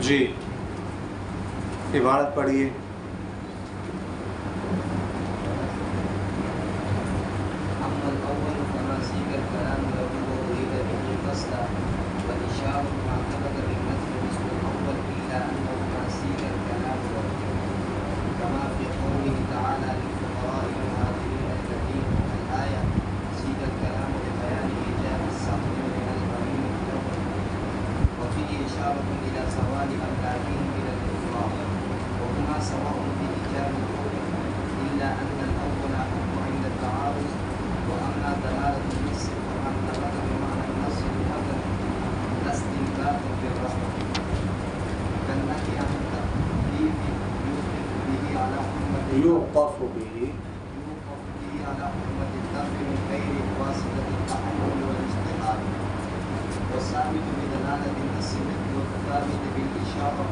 جی عبارت پڑھیے. یوقف به على حرمة الدفع من غير واسطة التحمل والاجتهاد والثابت بدلالة النص مثل الثابت بالإشارة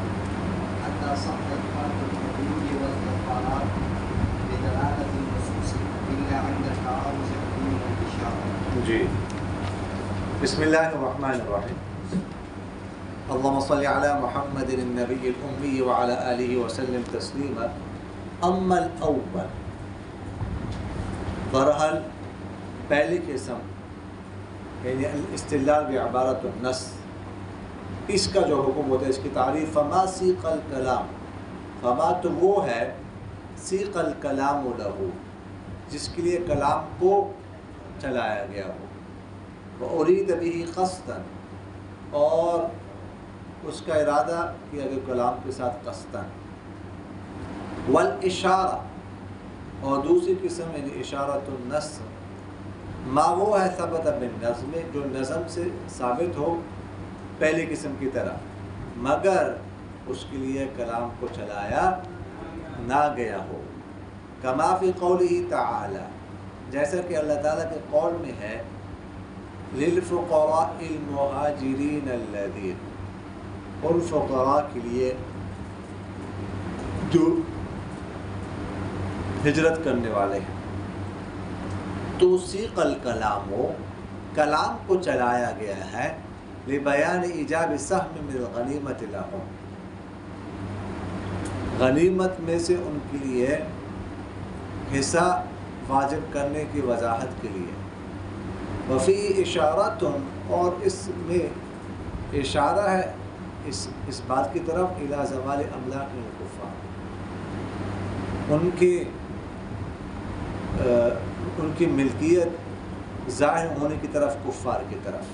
حتى صحت فرض الحدود والكفارات بدلالة النصوص إلا عند التعارض حدود الإشارة. جی بسم اللہ الرحمن الرحیم. اللهم صل على محمد النبی الأمی وعلى آلہ وسلم تسلیما. اما الاول، بہرحال پہلی قسم یعنی الاستدلال بعبارت النص، اس کا جو حکم ہوتا ہے، اس کی تعریف فما سیق الکلام، فما تو وہ ہے سیق الکلام لہ جس کے لیے کلام کو چلایا گیا ہو، وارید به قصدا اور اس کا ارادہ کیا گیا کلام کے ساتھ قصدا، والاشارہ اور دوسری قسم یعنی اشارۃ النص ما وہ ہے ثبت بالنظم جو نظم سے ثابت ہو پہلی قسم کی طرح مگر اس کے لیے کلام کو چلایا نہ گیا ہو، کما فی قولہ تعالی جیسا کہ اللہ تعالیٰ کے قول میں ہے للفقراء المہاجرین الذین، ان فقراء کے لیے جو ہجرت کرنے والے ہیں. تو سیق الکلام کلام کو چلایا گیا ہے لبیان ایجاب السہم من الغنیمت لہم، غنیمت میں سے ان کے لیے حصہ واجب کرنے کی وضاحت کے لیے. وفی اشارۃ اور اس میں اشارہ ہے اس بات کی طرف الی زوال املاک الکفار، ان کی ملکیت ظاہر ہونے کی طرف کفار کی طرف.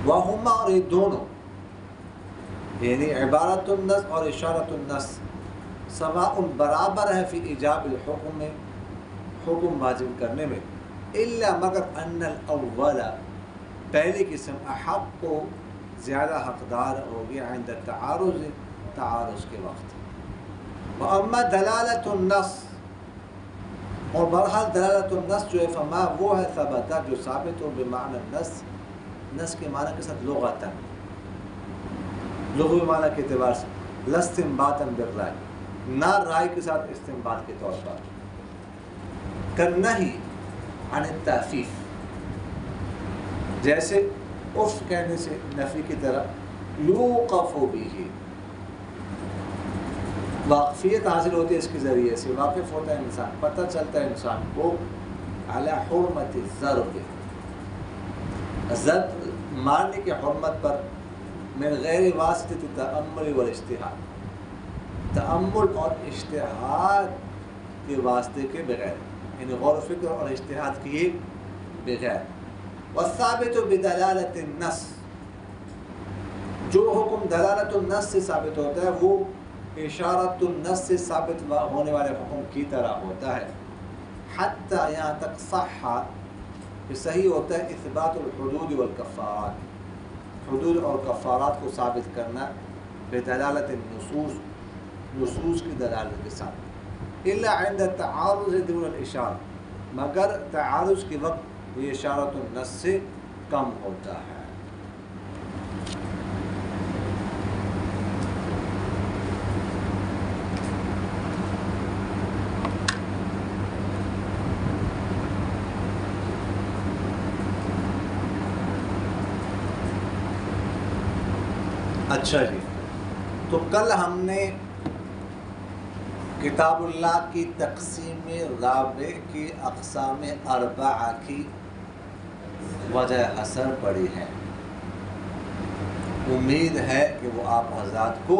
وہما اور یہ دونوں یعنی عبارت النص اور اشارت النص سواء برابر ہے فی ایجاب الحکم میں حکم واجب کرنے میں، الا مگر ان الاول پہلی قسم احق کو زیادہ حقدار ہوگی عند تعارض کے وقت. واما دلالت النص اور بہرحال دلالت النص جو ہے فما وہ ہے ثبتا جو ثابت ہو بمعنی النص، نص کے معنی کے ساتھ لغتاً لغوی معنی کے اعتبار سے لا استنباطاً بالرائے، نہ رائے کے ساتھ استنباط کے طور پر، کرنہی عن التعفیف جیسے اف کہنے سے نفی کی طرح، یوقف به واقفیت حاصل ہوتی ہے اس کے ذریعے سے، واقف ہوتا ہے انسان، پتہ چلتا ہے انسان کو علی حرمت الضرب، ضرب مارنے کی حرمت پر، من غیر واسطہ تأمل والاجتہاد، تأمل اور اجتہاد کے واسطے کے بغیر، یعنی غور و فکر اور اجتہاد کیے بغیر. والثابت بدلالت النص جو حکم دلالت النص سے ثابت ہوتا ہے وہ اشارت النص سے ثابت ہونے والے حکم کی طرح ہوتا ہے، حتی یہاں تک صح کہ صحیح ہوتا ہے اثبات الحدود والکفارات، حدود اور کفارات کو ثابت کرنا بدلالت النصوص، نصوص کی دلالت کے ساتھ، الا عند تعارض دون الاشارہ مگر تعارض کے وقت یہ اشارت النص سے کم ہوتا ہے. اچھا جی، تو کل ہم نے کتاب اللہ کی تقسیم رابع کی اقسام اربعہ کی وجہ اثر پڑھی ہے. امید ہے کہ وہ آپ حضرات کو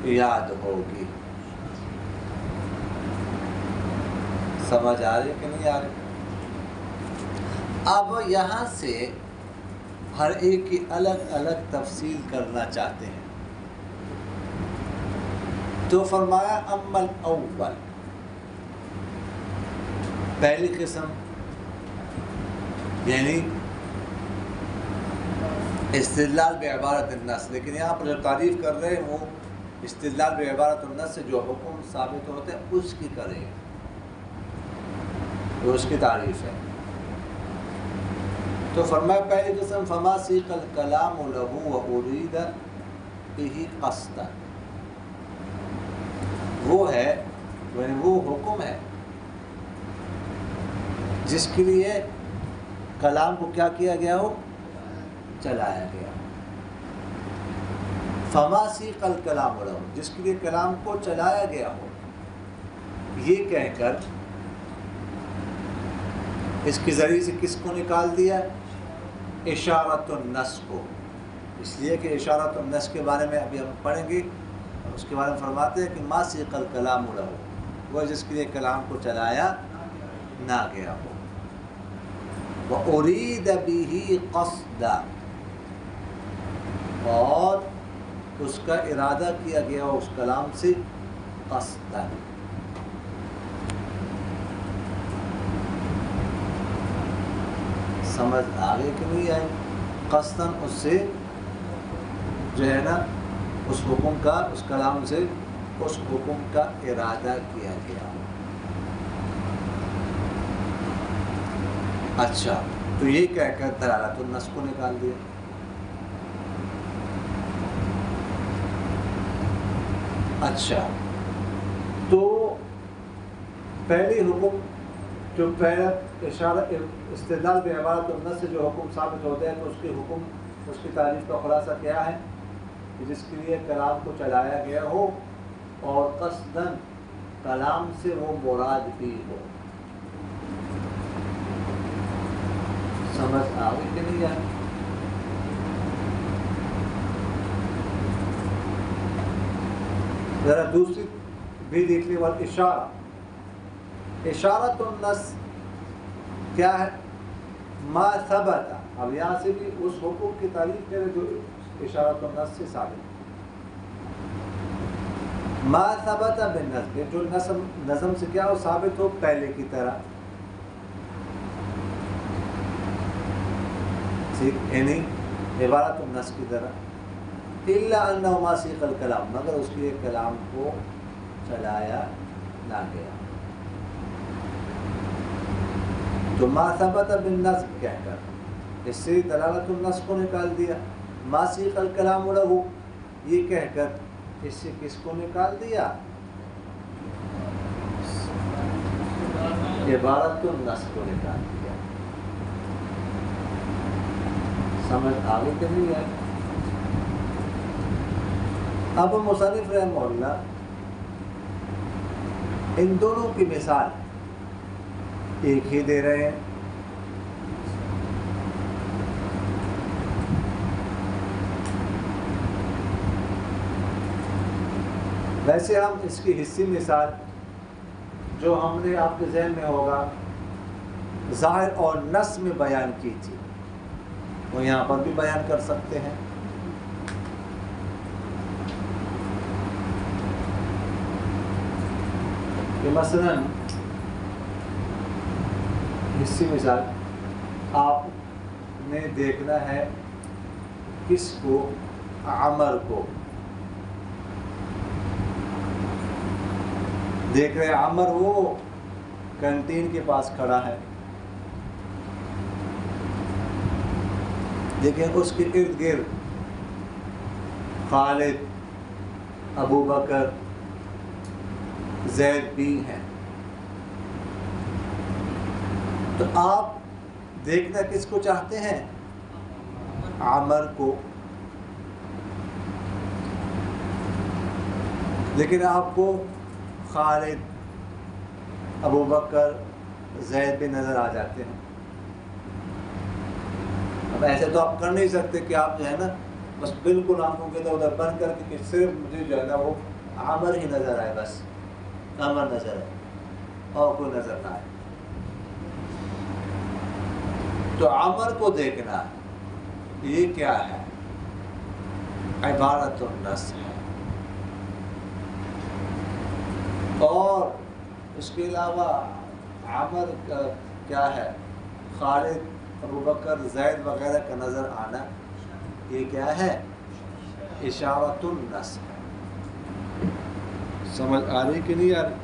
یاد ہوگی. سمجھ آ رہی کہ نہیں آ رہی؟ اب یہاں سے ہر ایک کی الگ الگ تفصیل کرنا چاہتے ہیں. تو فرمایا اما الاول، پہلی قسم یعنی استدلال بعبارت النص، لیکن یہاں پر جو تعریف کر رہے ہیں وہ استدلال بعبارت النص سے جو حکم ثابت ہوتے ہیں اس کی کریں، تو اس کی تعریف ہے. تو فرمایا پہلی قسم فما سیق الکلام له وارید به قصدا، وہ ہے یعنی وہ حکم ہے جس کے لیے کلام کو کیا کیا گیا ہو، چلایا گیا. فما سیق الکلام له، جس کے لیے کلام کو چلایا گیا ہو، یہ کہہ کر اس کے ذریعے سے کس کو نکال دیا؟ اشارت النص کو. اس لیے کہ اشارت النص کے بارے میں ابھی ہم پڑھیں گے، اس کے بارے میں فرماتے ہیں کہ ما سیق الکلام له، وہ جس کے لیے کلام کو چلایا نہ گیا ہو. وَأُرِيدَ بِهِ قَصْدًا، اور اس کا ارادہ کیا گیا ہو اس کلام سے قصدا. سمجھ آگے کہ نہیں آئے؟ قصداً اس سے جو ہے نا اس حکم کا، اس کلام سے اس حکم کا ارادہ کیا گیا. اچھا، تو یہ کہہ کر دلالت النص کو نکال دیا. اچھا، تو پہلی حکم جو پہلا اشارہ استدلال بعبارت النص سے جو حکم ثابت ہوتے ہیں تو اس کے حکم، اس کی تعریف کا خلاصہ کیا ہے کہ جس کے لیے کلام کو چلایا گیا ہو اور قصداً کلام سے وہ مراد بھی ہو. سمجھ آگے کہ نہیں آئی؟ ذرا دوسری بھی دیکھ لیں. والاشارہ، اشارت النص کیا ہے؟ ما ثبت. اب یہاں سے بھی اس حکم کی تعریف کرے جو اشارت النص سے ثابت. ما ثبت بالنصب، جو نظم سے کیا ہو، ثابت ہو پہلے کی طرح. یعنی عبارت النص کی طرح. الا انه ما سیق الکلام، مگر اس کے کلام کو چلایا نہ گیا. تو ما ثبت بالنصب کہہ کر اس سے دلالت النص کو نکال دیا. ما سیق الکلام له، یہ کہہ کر اس سے کس کو نکال دیا؟ عبارت النص کو نکال دیا. سمجھ آگے کہ نہیں ہے؟ اب مصنف رحمہ اللہ ان دونوں کی مثال ایک ہی دے رہے ہیں. ویسے ہم اس کی حصی مثال جو ہم نے آپ کے ذہن میں ہوگا ظاہر اور نص میں بیان کی تھی، وہ یہاں پر بھی بیان کر سکتے ہیں. کہ مثلاً حصی مثال آپ نے دیکھنا ہے کس کو؟ عمر کو دیکھ رہے. عمر وہ کینٹین کے پاس کھڑا ہے، دیکھیں اس کے ارد گرد خالد، ابو بکر، زید بھی ہیں. تو آپ دیکھنا کس کو چاہتے ہیں؟ عمر کو. لیکن آپ کو خالد، ابو بکر، زید بھی نظر آ جاتے ہیں. اب ایسے تو آپ کر نہیں سکتے کہ آپ جو ہے نا بس بالکل آنکھوں کے ادھر بند کر کے کہ صرف مجھے جو ہے نا وہ عمر ہی نظر آئے، بس عمر نظر آئے اور کوئی نظر نہ آئے. تو عمر کو دیکھنا یہ کیا ہے؟ عبارت النص ہے. اور اس کے علاوہ عمر کا کیا ہے؟ خالد، ابو بکر، زید وغیرہ کا نظر آنا یہ کیا ہے؟ اشارت النص ہے. سمجھ آ رہی کہ نہیں آ رہی؟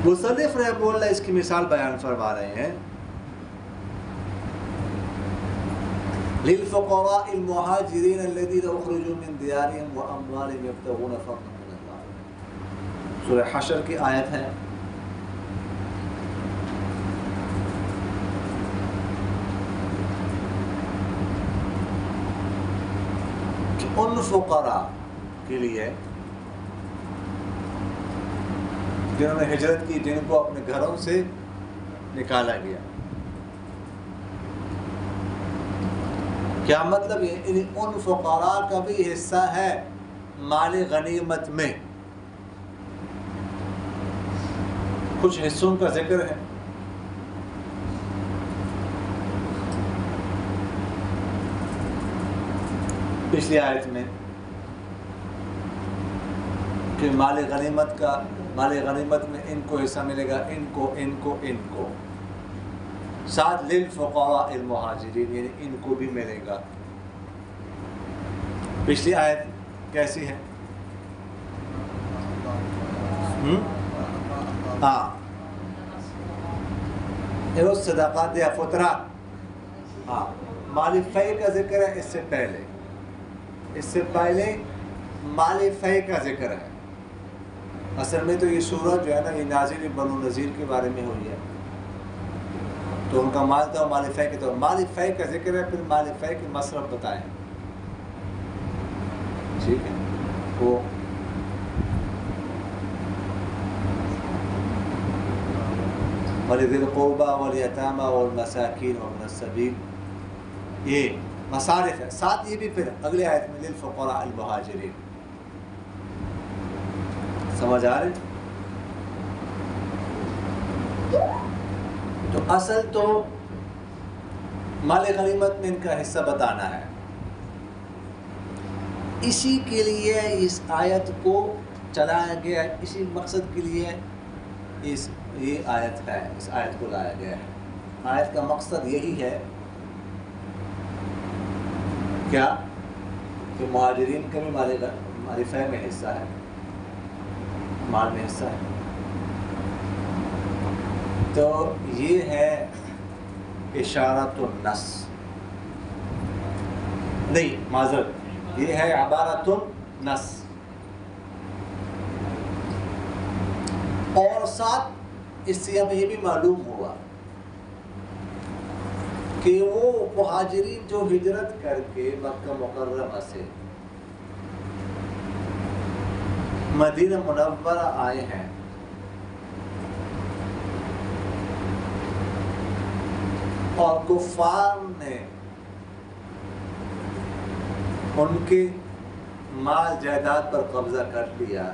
مصنف رحمہ اللہ اس کی مثال بیان فرما رہے ہیں. للفقراء المهاجرين الذين اخرجوا من ديارهم واموالهم يبتغون فضلا من الله. سورہ حشر کی آیت ہے. کہ ان فقراء کے لیے جنہوں نے ہجرت کی، جن کو اپنے گھروں سے نکالا گیا. کیا مطلب یہ؟ ان فقراء کا بھی حصہ ہے مال غنیمت میں. کچھ حصوں کا ذکر ہے. پچھلی آیت میں کہ مال غنیمت میں ان کو حصہ ملے گا، ان کو ساتھ للفقراء المہاجرین، یعنی ان کو بھی ملے گا. پچھلی آیت کیسی ہے؟ ہاں صدقات یا فطرہ. ہاں مال فی کا ذکر ہے. اس سے پہلے مال فی کا ذکر ہے. اصل میں تو یہ سورت جو ہے نا یہ نازل بنو نذیر کے بارے میں ہوئی ہے. تو ان کا مال تھا مال فی کے طور. مال فی کا ذکر ہے، پھر مال فی کے مصرف بتائیں. ٹھیک ہے. وہ وَلِذِي الْقُرْبَى وَالْيَتَامَى وَالْمَسَاكِينِ وَابْنَ السَّبِيلِ، یہ مصارف ہے. ساتھ یہ بھی پھر اگلے آیت میں للفقراء المہاجرین. سمجھ آ رہے؟ تو اصل تو مال غنیمت میں ان کا حصہ بتانا ہے. اسی کے لیے اس آیت کو چلایا گیا، اسی مقصد کے لیے یہ آیت ہے، اس آیت کو لایا گیا ہے. آیت کا مقصد یہی ہے کیا کہ مہاجرین کا بھی مال فی میں حصہ ہے، مال میں حصہ ہے. تو یہ ہے اشارت النص، نہیں معذرت، یہ ہے عبارت النص. اور ساتھ اس سے ہمیں یہ بھی معلوم ہوا کہ وہ مہاجرین جو ہجرت کر کے مکہ مکرمہ سے مدینہ منورہ آئے ہیں، اور کفار نے ان کے مال جائیداد پر قبضہ کر لیا،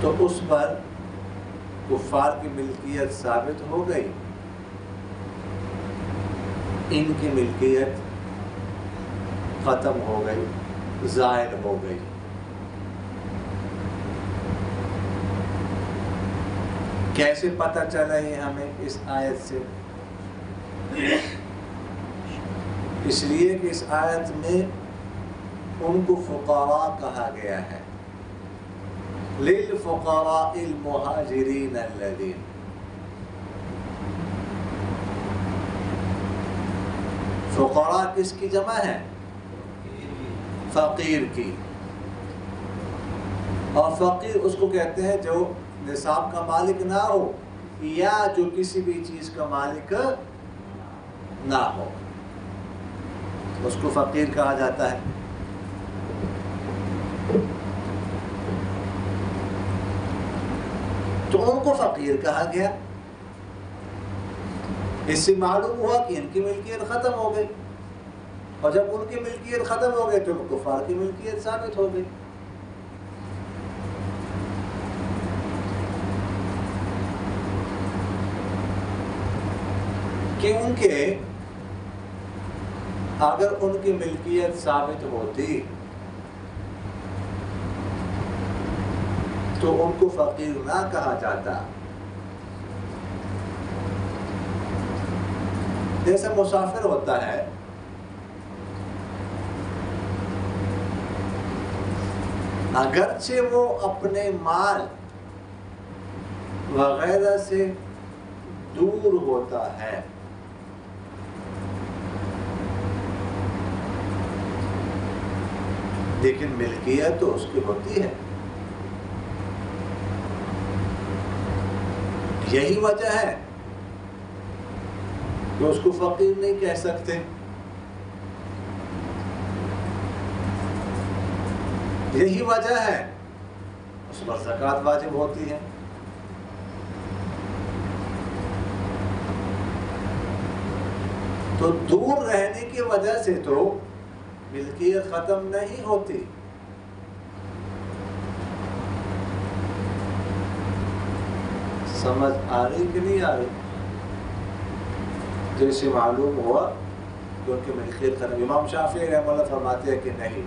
تو اس پر کفار کی ملکیت ثابت ہو گئی، ان کی ملکیت ختم ہو گئی، زائل ہو گئی. کیسے پتہ چلا یہ ہمیں اس آیت سے؟ اس لیے کہ اس آیت میں ان کو فقراء کہا گیا ہے. للفقراء المہاجرین الذین، فقراء کس کی جمع ہے؟ فقیر کی. اور فقیر اس کو کہتے ہیں جو نصاب کا مالک نہ ہو یا جو کسی بھی چیز کا مالک نہ ہو. اس کو فقیر کہا جاتا ہے. تو ان کو فقیر کہا گیا. اس سے معلوم ہوا کہ ان کی ملکیت ختم ہو گئی، اور جب ان کی ملکیت ختم ہو گئی تو کفار کی ملکیت ثابت ہو گئی. کیونکہ اگر ان کی ملکیت ثابت ہوتی تو ان کو فقیر نہ کہا جاتا. جیسے مسافر ہوتا ہے، اگرچہ وہ اپنے مال وغیرہ سے دور ہوتا ہے، لیکن ملکیت تو اس کی ہوتی ہے. یہی وجہ ہے کہ اس کو فقیر نہیں کہہ سکتے. یہی وجہ ہے اس پر زکوٰۃ واجب ہوتی ہے. تو دور رہنے کی وجہ سے تو ملکیت ختم نہیں ہوتی. سمجھ آ رہی کہ نہیں آ رہی؟ جیسے معلوم ہوا کہ ان کی ملکیت ختم. امام شافعی رحمہ اللہ فرماتے ہیں کہ نہیں،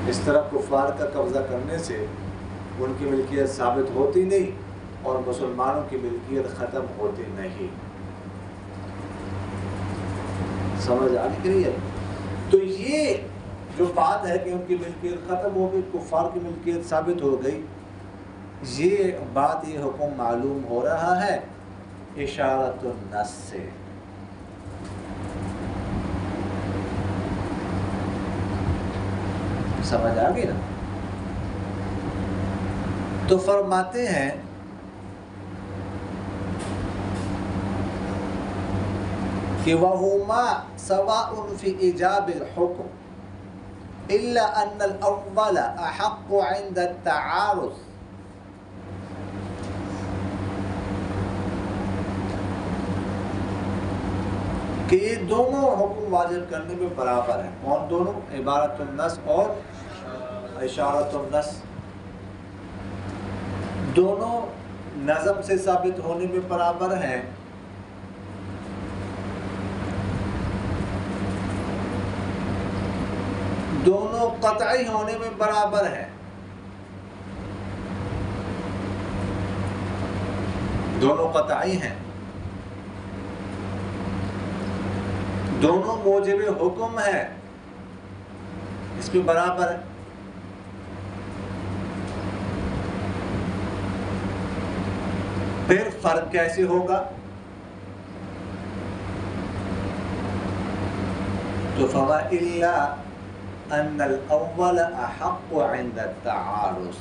اس طرح کفار کا قبضہ کرنے سے ان کی ملکیت ثابت ہوتی نہیں اور مسلمانوں کی ملکیت ختم ہوتی نہیں. سمجھ آ رہی ہے؟ تو یہ جو بات ہے کہ ان کی ملکیت ختم ہو گئی، کفار کی ملکیت ثابت ہو گئی، یہ بات، یہ حکم معلوم ہو رہا ہے اشارت النص سے. سمجھ آ گئی نا؟ تو فرماتے ہیں کہ وَهُمَا سَوَاءٌ فِي إِيجَابِ الْحُكْمِ إِلَّا أَنَّ الْأَوَّلَ أَحَقُّ عِنْدَ التَّعَارُضِ. کہ یہ دونوں حکم واجب کرنے میں برابر ہیں. کون دونوں؟ عبارت النص اور اشارت النص. دونوں نظم سے ثابت ہونے میں برابر ہیں. دونوں قطعی ہونے میں برابر ہیں. دونوں قطعی ہیں. دونوں موجب حکم ہے، اس میں برابر ہے. پھر فرق کیسے ہوگا؟ تو فما الا ان الاول احق عند التعارض.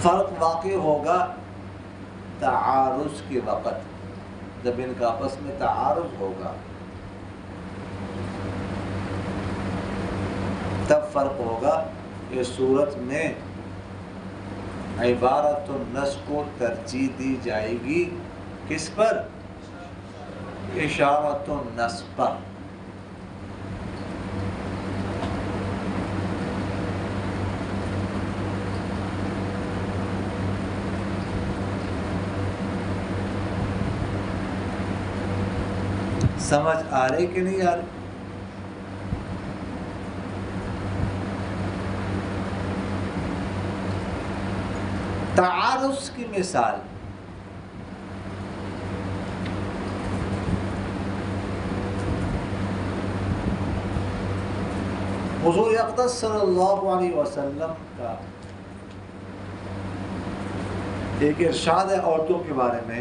فرق واقع ہوگا تعارض کے وقت، جب ان کا آپس میں تعارض ہوگا تب فرق ہوگا. اس صورت میں عبارت النص کو ترجیح دی جائے گی کس پر؟ اشارت النص پر. سمجھ آ رہی کہ نہیں آ رہی؟ تعارض کی مثال حضور اقدس صلی اللہ علیہ وسلم کا ایک ارشاد ہے عورتوں کے بارے میں.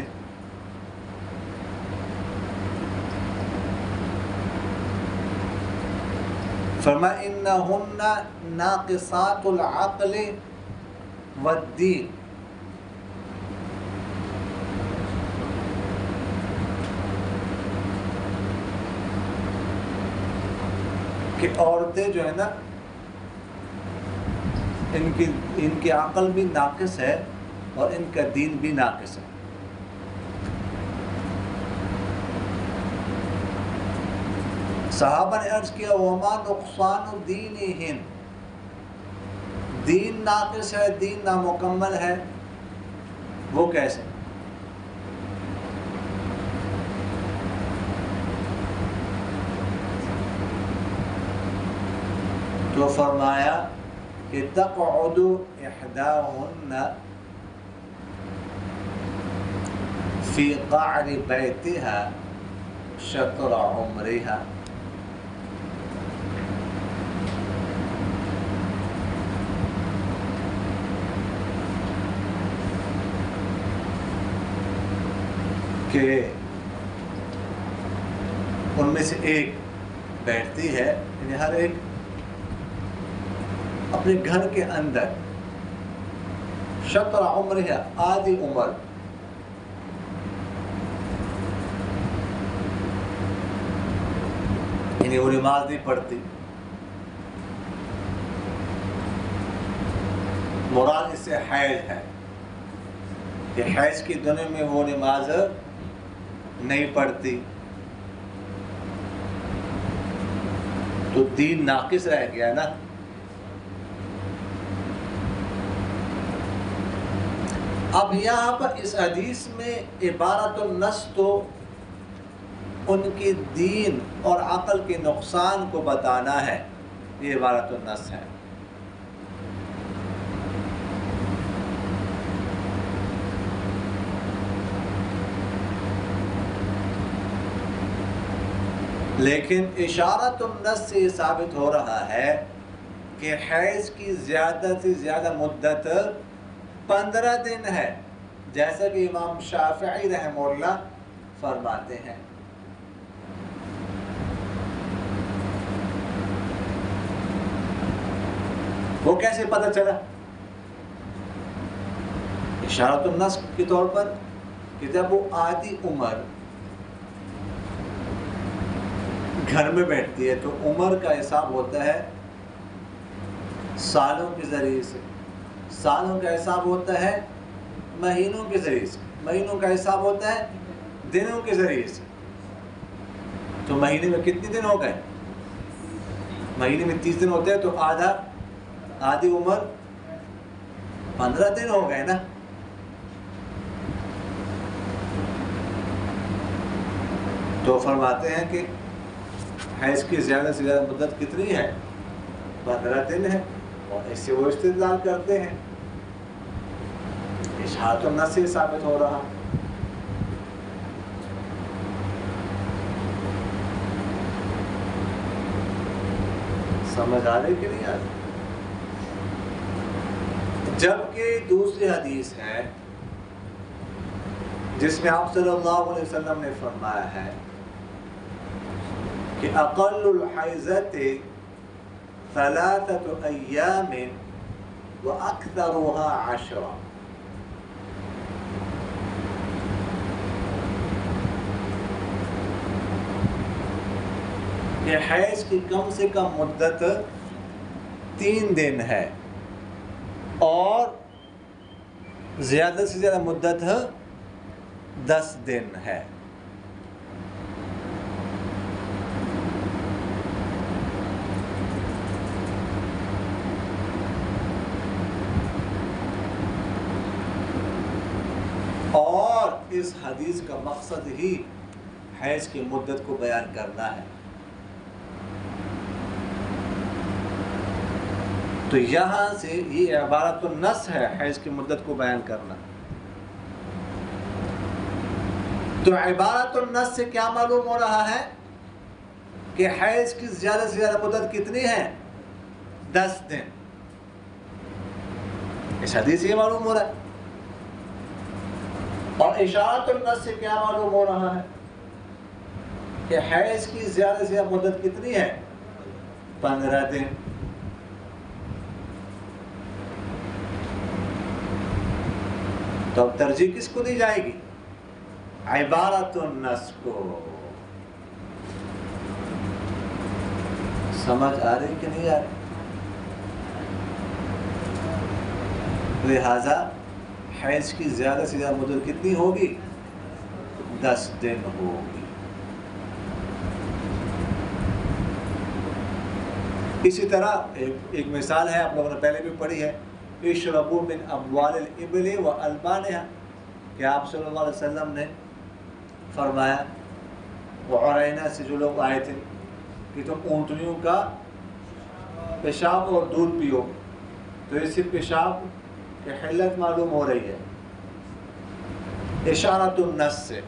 فرمایا انہن ناقصات العقل والدین. کہ عورتیں جو ہے نا ان کی عقل بھی ناقص ہے اور ان کا دین بھی ناقص ہے. صحابہ نے عرض کیا وما نقصان دینہم، دین ناقص ہے، دین نامکمل ہے، وہ کیسے؟ تو فرمایا کہ تقعد احداہن فی قعر بیتہا شطر عمرہا، کہ ان میں سے ایک بیٹھتی ہے، یعنی ہر ایک اپنے گھر کے اندر شطر عمر ہے، آدھی عمر، یعنی وہ نماز نہیں پڑھتی. مراد اس سے حیض ہے کہ حیض کی دنوں میں وہ نماز نہیں پڑھتی، تو دین ناقص رہ گیا نا. اب یہاں پر اس حدیث میں عبارت النص تو ان کی دین اور عقل کے نقصان کو بتانا ہے، یہ عبارت النص ہے. لیکن اشارت النص سے یہ ثابت ہو رہا ہے کہ حیض کی زیادہ سے زیادہ مدت 15 دن ہے، جیسا کہ امام شافعی رحمہ اللہ فرماتے ہیں. وہ کیسے پتہ چلا؟ اشارت النص کے طور پر کہ جب وہ آدھی عمر گھر میں بیٹھتی ہے تو عمر کا حساب ہوتا ہے سالوں کے ذریعے سے، سالوں کا حساب ہوتا ہے مہینوں کے ذریعے سے، مہینوں کا حساب ہوتا ہے دنوں کے ذریعے سے. تو مہینے میں کتنے دن ہو گئے؟ مہینے میں 30 دن ہوتے ہیں، تو آدھی عمر 15 دن ہو گئے نا. تو فرماتے ہیں کہ حیض کی زیادہ سے زیادہ مدت کتنی ہے؟ 15 دن ہے، اور اس سے وہ استدلال کرتے ہیں. اشارت النص سے ثابت ہو رہا. سمجھ آ رہی کہ نہیں آ رہی؟ جبکہ دوسری حدیث ہے جس میں آپ صلی اللہ علیہ وسلم نے فرمایا ہے کہ اقل الحیضۃ 3 ایام واکثرها 10. کہ حیض کی کم سے کم مدت 3 دن ہے اور زیادہ سے زیادہ مدت 10 دن ہے. اور اس حدیث کا مقصد ہی حیض کی مدت کو بیان کرنا ہے. تو یہاں سے یہ عبارت النص ہے، حیض کی مدت کو بیان کرنا. تو عبارت النص سے کیا معلوم ہو رہا ہے کہ حیض کی زیادہ سے زیادہ مدت کتنی ہے؟ 10 دن. اس حدیث سے یہ معلوم ہو رہا ہے. اور اشارت النص سے کیا معلوم ہو رہا ہے کہ حیض کی زیادہ سے زیادہ مدت کتنی ہے؟ 15 دن. تو اب ترجیح کس کو دی جائے گی؟ عبارت النص کو. سمجھ آ رہی کہ نہیں آ رہی؟ لہذا حیض کی زیادہ سے زیادہ مدت کتنی ہوگی؟ 10 دن ہوگی۔ اسی طرح ایک مثال ہے، آپ لوگوں نے پہلے بھی پڑھی ہے، اشربوا من اموال الابل والبانها، کہ آپ صلی اللہ علیہ وسلم نے فرمایا وعرینا سے جو لوگ آئے تھے کہ تم اونٹنیوں کا پیشاب اور دودھ پیو، تو اس سے پیشاب کی حلت معلوم ہو رہی ہے اشارۃ النص سے۔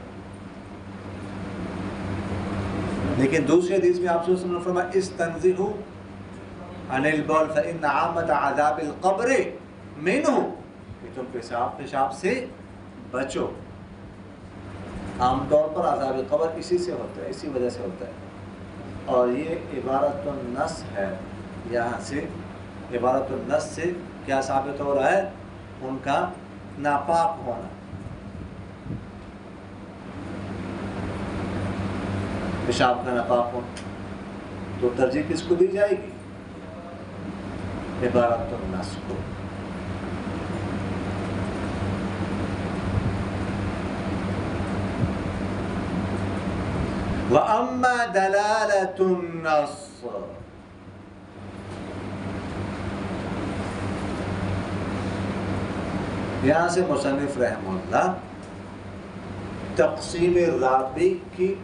لیکن دوسری حدیث میں آپ صلی اللہ علیہ وسلم نے فرمایا استنزہوا عن البول فإن عامۃ عذاب القبر منہ، کہ تم پیشاب سے بچو، عام طور پر عذاب قبر اسی سے ہوتا ہے، اسی وجہ سے ہوتا ہے۔ اور یہ عبارت النص ہے، یہاں سے عبارت النص سے کیا ثابت ہو رہا ہے؟ ان کا ناپاک ہونا۔ پیشاب کا ناپاک ہونا، تو ترجیح کس کو دی جائے گی؟ عبارت النص کو۔ وَأَمَّا دَلَالَةُ النَّص، یہاں سے مصنف رحمہ اللہ تقسیم رابع کی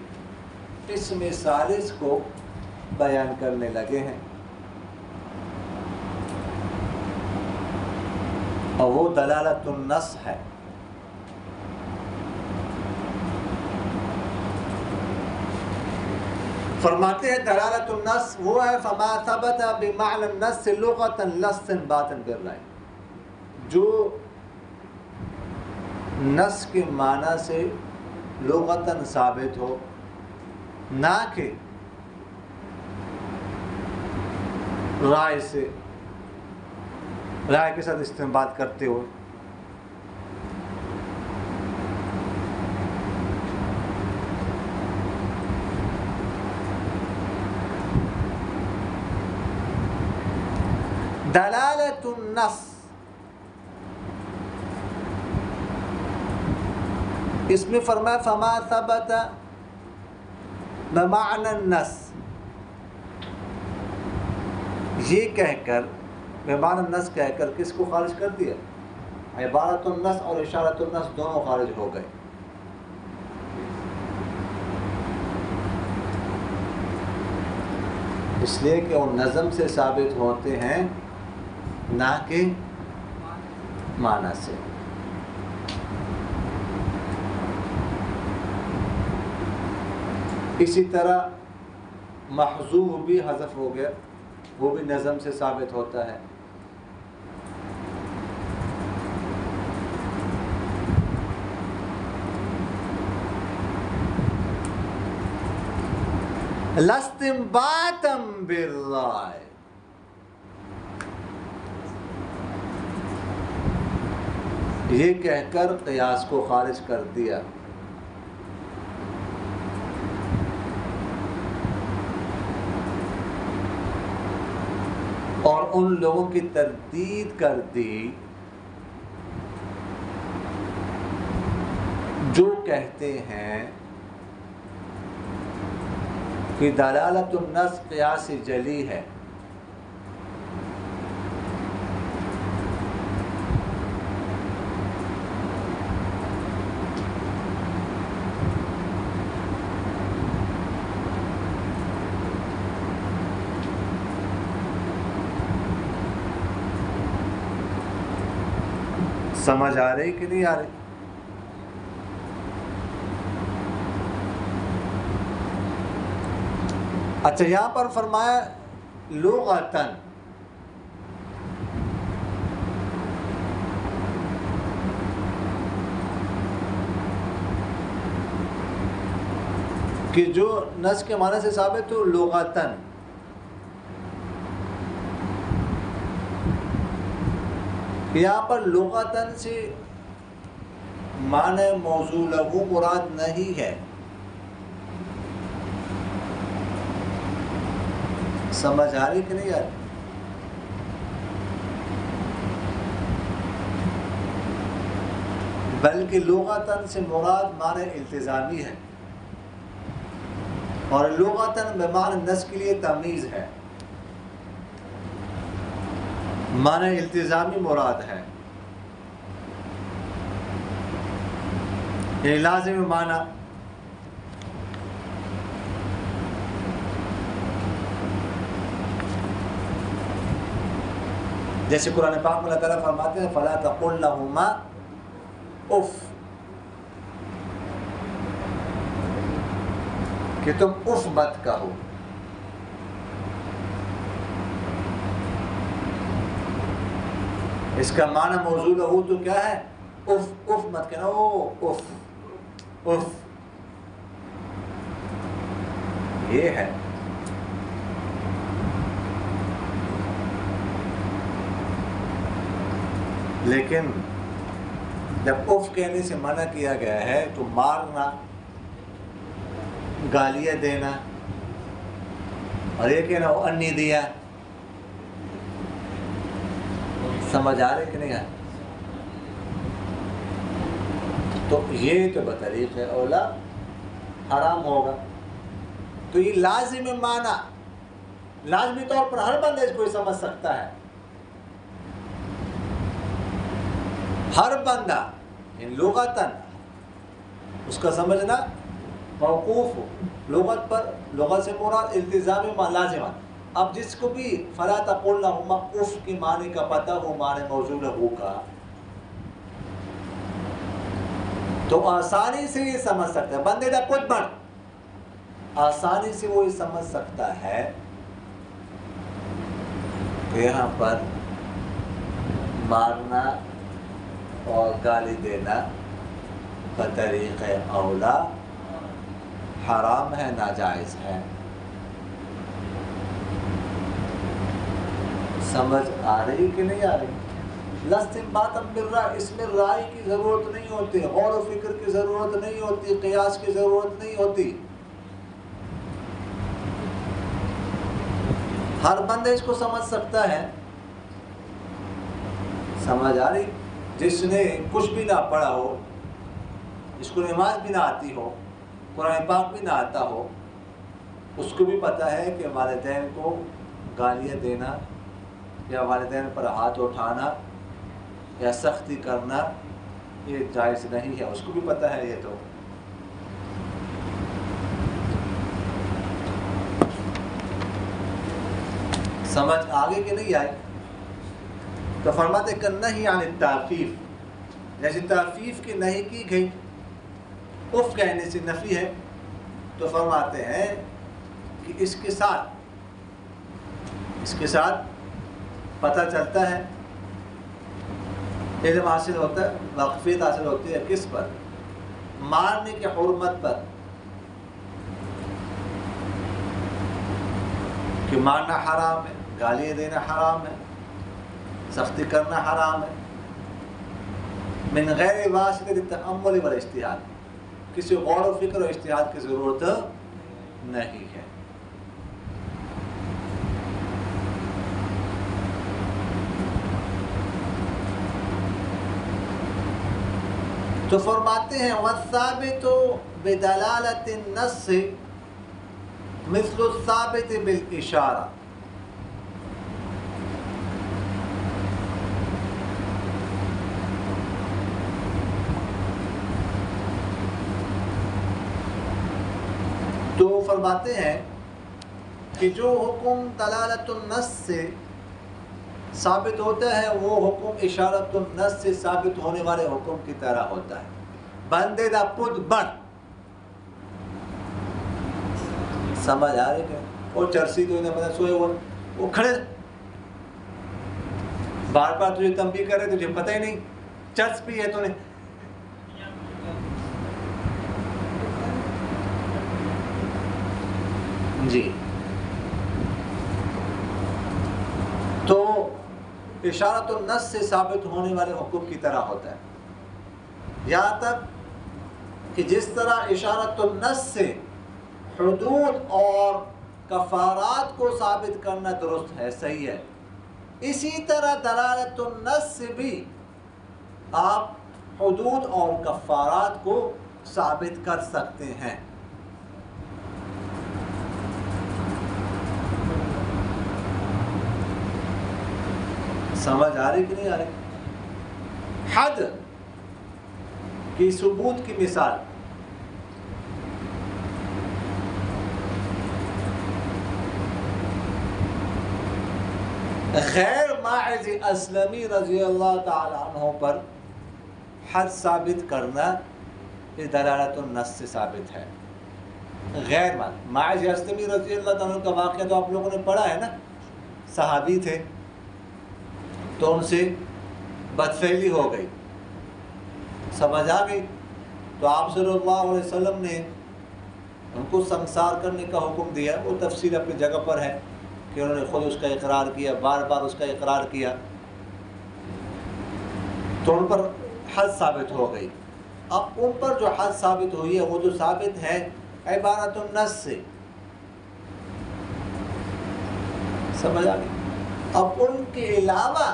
قسم ثالث کو بیان کرنے لگے ہیں، اور وہ دلالت النص ہے۔ فرماتے ہیں دلالت النص وہ ہے فما ثبت بمعنى النص لغة لا استنباطا بالرأي، جو نص کے معنی سے لغتاً ثابت ہو، نہ کہ رائے سے، رائے کے ساتھ استنباط کرتے ہوئے۔ دلالت النص، اس میں فرمایا فما ثبت بمعنى النص، یہ کہہ کر بمعنى النص کہہ کر کس کو خارج کر دیا؟ عبارت النص اور اشارت النص دونوں خارج ہو گئے۔ اس لیے کہ وہ نظم سے ثابت ہوتے ہیں، نہ کہ معنی سے۔ اسی طرح محذوف بھی حذف ہو گیا، وہ بھی نظم سے ثابت ہوتا ہے۔ لا استنباطا بالرائے، یہ کہہ کر قیاس کو خارج کر دیا۔ اور ان لوگوں کی تردید کر دی جو کہتے ہیں کہ دلالت النص قیاس جلی ہے، سمجھ آ رہی کہ نہیں آ رہی؟ اچھا، یہاں پر فرمایا لغتاً، کہ جو نص کے معنی سے ثابت ہو لغتاً، یہاں پر لغتاً سے معنی موضوع لہو مراد نہیں ہے، سمجھ آ رہی کہ نہیں آ رہی؟ بلکہ لغتاً سے مراد معنی التزامی ہے، اور لغتاً بمعنی نص کے لیے تمیز ہے، معنی التزامی مراد ہے، یہ لازم معنی جیسے قرآن پاک میں اللہ تعالیٰ فرماتے ہیں فَلَا تَقُلْ لَهُمَا اف، کہ تم اف مت کہو. اس کا معنی موضوع لہو تو کیا ہے؟ اف. اف مت کہنا، او اف اف، یہ ہے. لیکن جب اف کہنے سے منع کیا گیا ہے تو مارنا، گالیاں دینا، اور یہ کہنا وہ انی دیا، سمجھ آ رہے کہ نہیں آ رہے؟ تو یہ تو بطریق اولا حرام ہوگا. تو یہ لازم معنی، لازمی طور پر ہر بندہ اس کو سمجھ سکتا ہے، ہر بندہ. لغتاً اس کا سمجھنا موقوف ہو لغت پر، لغت سے مراد التزامی لازمہ. اب جس کو بھی فَلَا تَقُلْ لَهُمَا اف کی معنی کا پتہ ہو، معنی موضوع لہو کا، تو آسانی سے یہ سمجھ سکتا ہے. بندے دا کچھ بڑھ آسانی سے وہ یہ سمجھ سکتا ہے کہ یہاں پر مارنا اور گالی دینا بطریق اولا حرام ہے، ناجائز ہے. سمجھ آ رہی کہ نہیں آ رہی؟ لَاسْتِنْبَاطًا بِالرَّأْيِ، اس میں رائے کی ضرورت نہیں ہوتی، غور و فکر کی ضرورت نہیں ہوتی، قیاس کی ضرورت نہیں ہوتی. ہر بندہ اس کو سمجھ سکتا ہے. سمجھ آ رہی؟ جس نے کچھ بھی نہ پڑھا ہو، جس کو نماز بھی نہ آتی ہو، قرآن پاک بھی نہ آتا ہو، اس کو بھی پتہ ہے کہ والدین کو گالیاں دینا یا والدین پر ہاتھ اٹھانا یا سختی کرنا یہ جائز نہیں ہے. اس کو بھی پتہ ہے. یہ تو سمجھ آگے کہ نہیں آئی؟ تو فرماتے کہ نہیں عن التعفیف، جیسے تعفیف کی نہیں کی گئی، اف کہنے سے نفی ہے، تو فرماتے ہیں کہ اس کے ساتھ پتہ چلتا ہے، علم حاصل ہوتا ہے، واقفیت حاصل ہوتی ہے. کس پر؟ مارنے کی حرمت پر، کہ مارنا حرام ہے، گالیاں دینا حرام ہے، سختی کرنا حرام ہے. من غیر واسطہ التأمل والاجتہاد، کسی غور و فکر و اجتہاد کی ضرورت نہیں ہے. تو فرماتے ہیں والثابت بدلالۃ النص مثل الثابت بالاشارہ. تو فرماتے ہیں کہ جو حکم دلالت النص سے ثابت ہوتا ہے وہ حکم اشارت النص سے ثابت ہونے والے حکم کی طرح ہوتا ہے. بندے دا پود بن، سمجھ آ رہی ہے؟ وہ چرسی تو انہیں پتا سوئے وہ کھڑے بار بار تجھے تنبیہ کر رہے، تجھے پتہ ہی نہیں چرس بھی ہے تو نے. جی تو اشارت النص سے ثابت ہونے والے حکم کی طرح ہوتا ہے. یہاں تک کہ جس طرح اشارت النص سے حدود اور کفارات کو ثابت کرنا درست ہے، صحیح ہے۔ اسی طرح دلالت النص سے بھی آپ حدود اور کفارات کو ثابت کر سکتے ہیں۔ سمجھ آ رہی کہ نہیں آ رہی؟ حد کی ثبوت کی مثال، غیر ماعز اسلمی رضی اللہ تعالی عنہ پر حد ثابت کرنا یہ دلالت النص سے ثابت ہے۔ غیر ماعز اسلمی رضی اللہ تعالی عنہ کا واقعہ تو آپ لوگوں نے پڑھا ہے نا، صحابی تھے تو ان سے بدفعلی ہو گئی، سمجھ آ گئی، تو آپ صلی اللہ علیہ وسلم نے ان کو سنسار کرنے کا حکم دیا۔ وہ تفصیل اپنی جگہ پر ہے کہ انہوں نے خود اس کا اقرار کیا، بار بار اس کا اقرار کیا، تو ان پر حد ثابت ہو گئی۔ اب ان پر جو حد ثابت ہوئی ہے وہ جو ثابت ہے عبارت النص سے، سمجھ آ گئی۔ اب ان کے علاوہ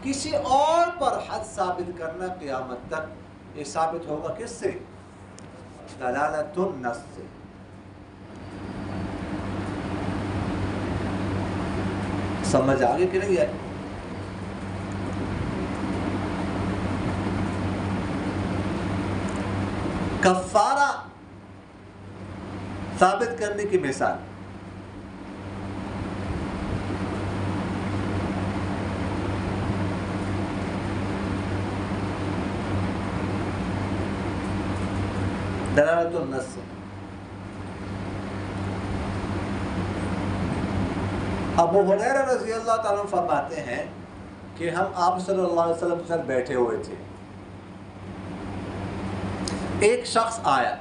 کسی اور پر حد ثابت کرنا قیامت تک یہ ثابت ہوگا کس سے؟ دلالت النص سے۔ سمجھ آگے کہ نہیں ہے؟ کفارہ ثابت کرنے کی مثال، دلالت النص سے۔ ابو ہریرہ رضی اللہ تعالیٰ عنہ فرماتے ہیں کہ ہم آپ صلی اللہ علیہ وسلم کے ساتھ بیٹھے ہوئے تھے، ایک شخص آیا،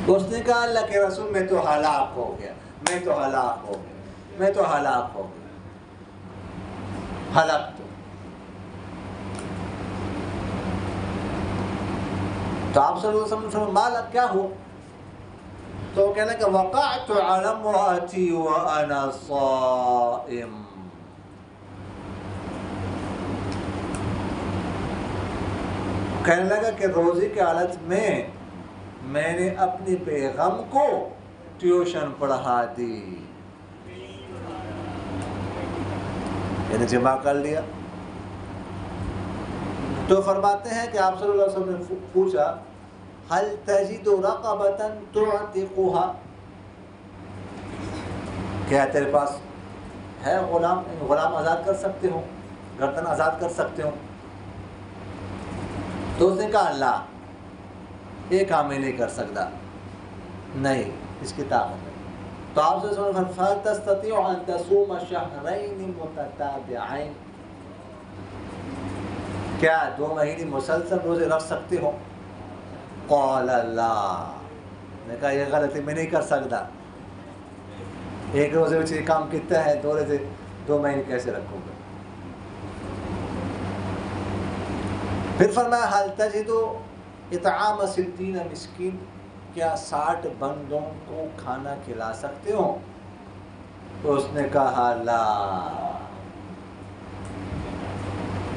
اس نے کہا اللہ کے رسول میں تو ہلاک ہو گیا، میں تو ہلاک ہو گیا، میں تو ہلاک ہو گیا، ہلاک تو آپ صلی اللہ علیہ وسلم فرمایا مالا کیا ہو؟ تو وہ کہنے کہ وقعت علی امرأتی وانا صائم، کہنے لگا کہ روزے کی حالت میں نے اپنی بیگم کو ٹیوشن پڑھا دی، یعنی جمع کر لیا۔ تو فرماتے ہیں کہ آپ صلی اللہ علیہ وسلم نے پوچھا هل تجد رقبة تعتقها، کیا تیرے پاس ہے غلام آزاد کر سکتے ہو، گردن آزاد کر سکتے ہو؟ تو اس نے کہا اللہ یہ کام میں نہیں کر سکتا، نہیں اس کی طاقت ہے۔ تو آپ صلی اللہ علیہ وسلم فرمایا تستطيع ان تصوم شهرين متتابعين، کیا 2 مہینے مسلسل روزے رکھ سکتے ہو؟ قال اللہ، نے کہا یہ غلطی میں نہیں کر سکتا، ایک روزے میں یہ کام کتنا ہے، 2 روزے 2 مہینے کیسے رکھوں گا؟ پھر فرمایا حل تجد اطعام 60 مسکین، کیا 60 بندوں کو کھانا کھلا سکتے ہو؟ تو اس نے کہا لا،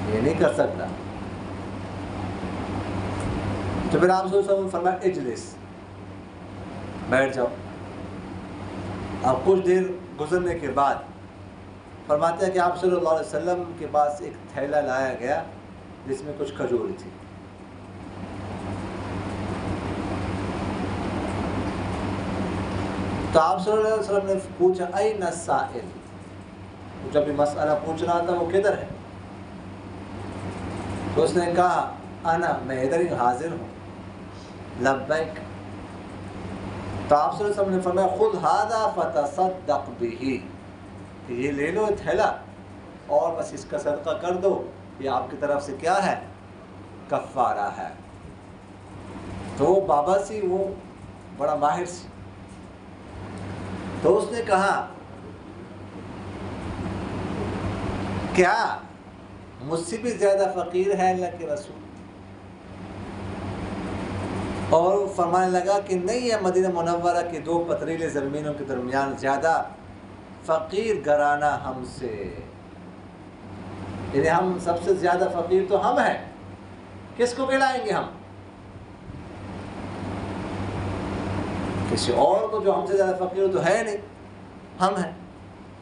یہ نہیں کر سکتا۔ تو پھر آپ صلی اللہ علیہ وسلم نے فرمایا اجلس، بیٹھ جاؤ۔ اب کچھ دیر گزرنے کے بعد فرماتے ہیں کہ آپ صلی اللہ علیہ وسلم کے پاس ایک تھیلا لایا گیا جس میں کچھ کھجور تھی۔ تو آپ صلی اللہ علیہ وسلم نے پوچھا این السائل، جب بھی مسئلہ پوچھ رہا تھا وہ کدھر ہے؟ تو اس نے کہا انا، میں ادھر ہی حاضر ہوں، لبیک۔ تو آپ صلی اللہ علیہ وسلم نے فرمایا خذ ھذا فتصدق بہ، کہ یہ لے لو تھیلا اور بس اس کا صدقہ کر دو، یہ آپ کی طرف سے کیا ہے؟ کفارہ ہے۔ تو وہ بابا سی، وہ بڑا ماہر سی، تو اس نے کہا کیا مجھ سے بھی زیادہ فقیر ہے اللہ کے رسول؟ اور فرمانے لگا کہ نہیں ہے مدینہ منورہ کے دو پتریلے زمینوں کے درمیان زیادہ فقیر گھرانہ ہم سے، یعنی ہم سب سے زیادہ فقیر تو ہم ہیں، کس کو کھلائیں گے ہم؟ کسی اور کو جو ہم سے زیادہ فقیر تو ہے نہیں، ہم ہیں۔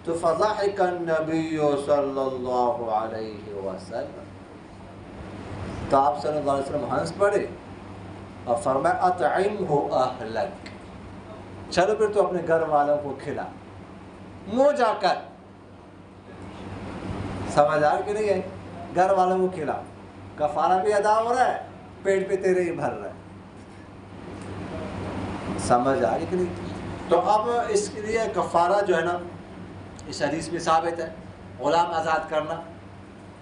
تو فضحک النبی صلی اللہ علیہ وسلم، تو آپ صلی اللہ علیہ وسلم ہنس پڑے اور فرمایا اطعمہ اہلک، چلو پھر تو اپنے گھر والوں کو کھلا، منہ جا کر، سمجھ آ کہ نہیں ہے؟ گھر والوں کو کھلا، کفارہ بھی ادا ہو رہا ہے، پیٹ پہ تیرے ہی بھر رہا ہے، سمجھ آ کہ نہیں؟ تو اب اس کے لیے کفارہ جو ہے نا اس حدیث میں ثابت ہے، غلام آزاد کرنا،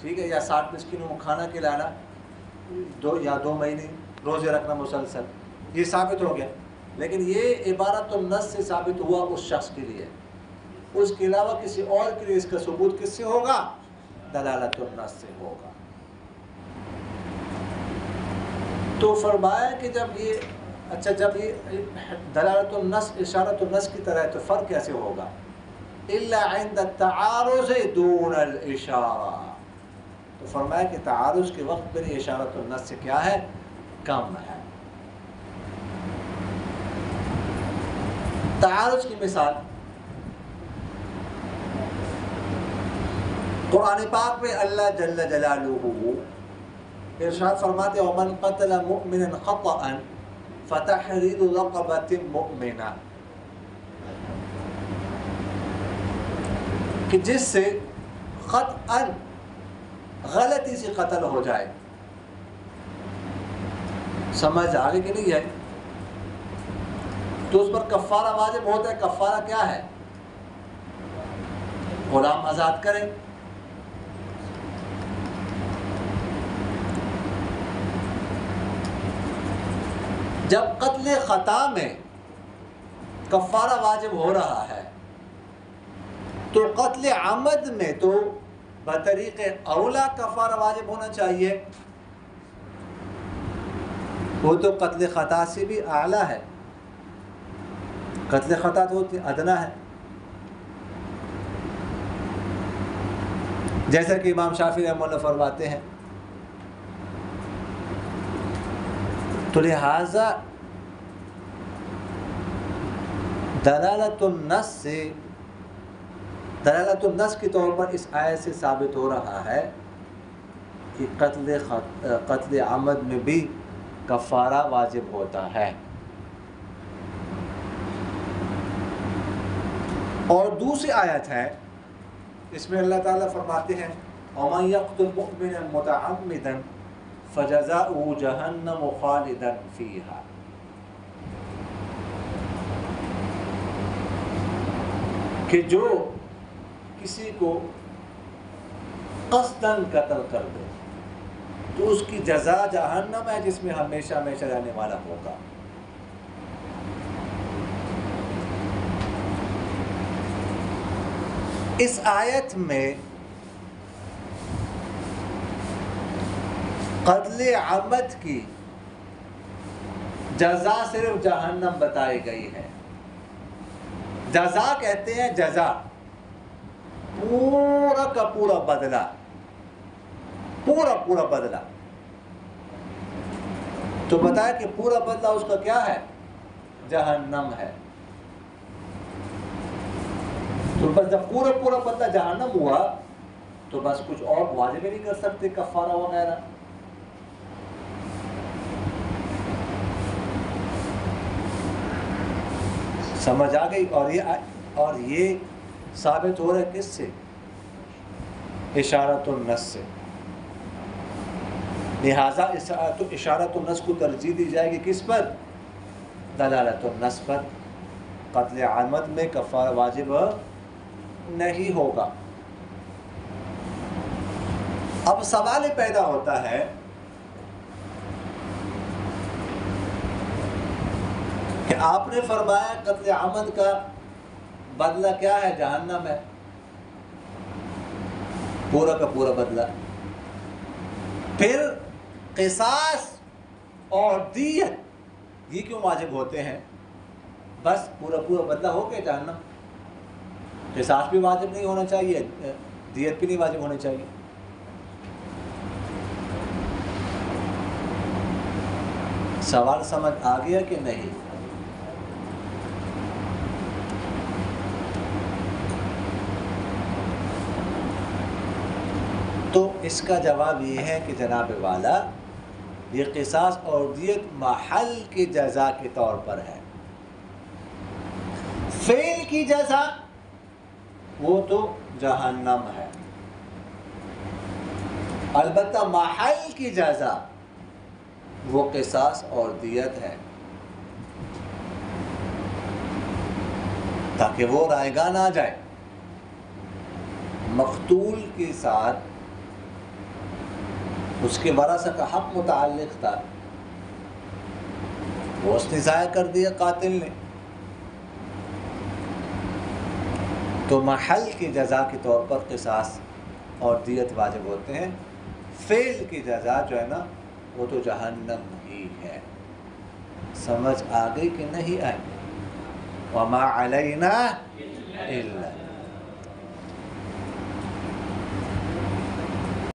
ٹھیک ہے، یا 60 مسکینوں کو کھانا کھلانا، 2 مہینے روزے رکھنا مسلسل، یہ ثابت ہو گیا۔ لیکن یہ عبارت النص سے ثابت ہوا اس شخص کے لیے، اس کے علاوہ کسی اور کے لیے اس کا ثبوت کس سے ہوگا؟ دلالت النص سے ہوگا۔ تو فرمایا کہ جب یہ دلالت النص اشارت النص کی طرح ہے تو فرق کیسے ہوگا؟ الا عند التعارض دون الاشارہ، تو فرمایا کہ تعارض کے وقت پر اشارت النص سے کیا ہے؟ کم ہے۔ تعارض کی مثال قرآن پاک میں اللہ جل جلالہ ارشاد فرماتے ومن قتل مؤمنا خطأ فتحرير رقبة مؤمنة، کہ جس سے خطأ غلطی سے قتل ہو جائے، سمجھ آگے کہ نہیں ہے؟ تو اس پر کفارہ واجب ہوتا ہے۔ کفارہ کیا ہے؟ غلام آزاد کریں، جب قتل خطا میں کفارہ واجب ہو رہا ہے تو قتل عمد میں تو بطریق اولا کفارہ واجب ہونا چاہیے، وہ تو قتل خطا سے بھی اعلیٰ ہے، قتل خطا تو ادنا ہے، جیسا کہ امام شافعی رحمہ اللہ فرماتے ہیں۔ تو لہٰذا دلالت النص کے طور پر اس آیت سے ثابت ہو رہا ہے کہ قتل عمد میں بھی کفارہ واجب ہوتا ہے۔ اور دوسری آیت ہے، اس میں اللہ تعالیٰ فرماتے ہیں وَمَن يَقْتُلْ مُؤْمِنًا مُتَعَمِّدًا فَجَزَاؤُهُ جَهَنَّمُ خَالِدًا فِيهَا، کہ جو کسی کو قصداً قتل کر دے تو اس کی جزا جہنم ہے جس میں ہمیشہ ہمیشہ رہنے والا ہوگا۔ اس آیت میں قتل عمد کی جزا صرف جہنم بتائی گئی ہے۔ جزا کہتے ہیں جزا، پورا کا پورا بدلہ، پورا بدلہ، تو بتایا کہ پورا بدلہ اس کا کیا ہے؟ جہنم ہے۔ تو بس جب پورا بدلہ جہنم ہوا تو بس کچھ اور واجب نہیں کر سکتے کفارہ وغیرہ۔ سمجھ آ گئی؟ اور یہ ثابت ہو رہا ہے کس سے؟ اشارت النص سے۔ لہٰذا اشارت النص کو ترجیح دی جائے گی کس پر؟ دلالت النص پر۔ قتل عمد میں کفارہ واجب نہیں ہوگا۔ اب سوال پیدا ہوتا ہے کہ آپ نے فرمایا قتل عمد کا بدلہ کیا ہے؟ جہنم ہے، پورا کا پورا بدلہ۔ پھر قصاص اور دیت یہ کیوں واجب ہوتے ہیں؟ بس پورا بدلہ ہو کے جہنم. قصاص بھی واجب نہیں ہونا چاہیے، دیت بھی نہیں واجب ہونی چاہیے. سوال سمجھ آ گیا کہ نہیں؟ تو اس کا جواب یہ ہے کہ جناب والا یہ قصاص اور دیت محل کی جزا کے طور پر ہے. فعل کی جزا وہ تو جہنم ہے، البتہ محل کی جزا وہ قصاص اور دیت ہے، تاکہ وہ رائے گاہ نہ جائے. مقتول کے ساتھ اس کے ورثہ کا حق متعلق تھا، وہ اس نے ضائع کر دیا قاتل نے، تو محل کی جزا کے طور پر قصاص اور دیت واجب ہوتے ہیں. فعل کی جزا جو ہے نا وہ تو جہنم ہی ہے. سمجھ آ گئی کہ نہیں آئی؟ وما علینا الا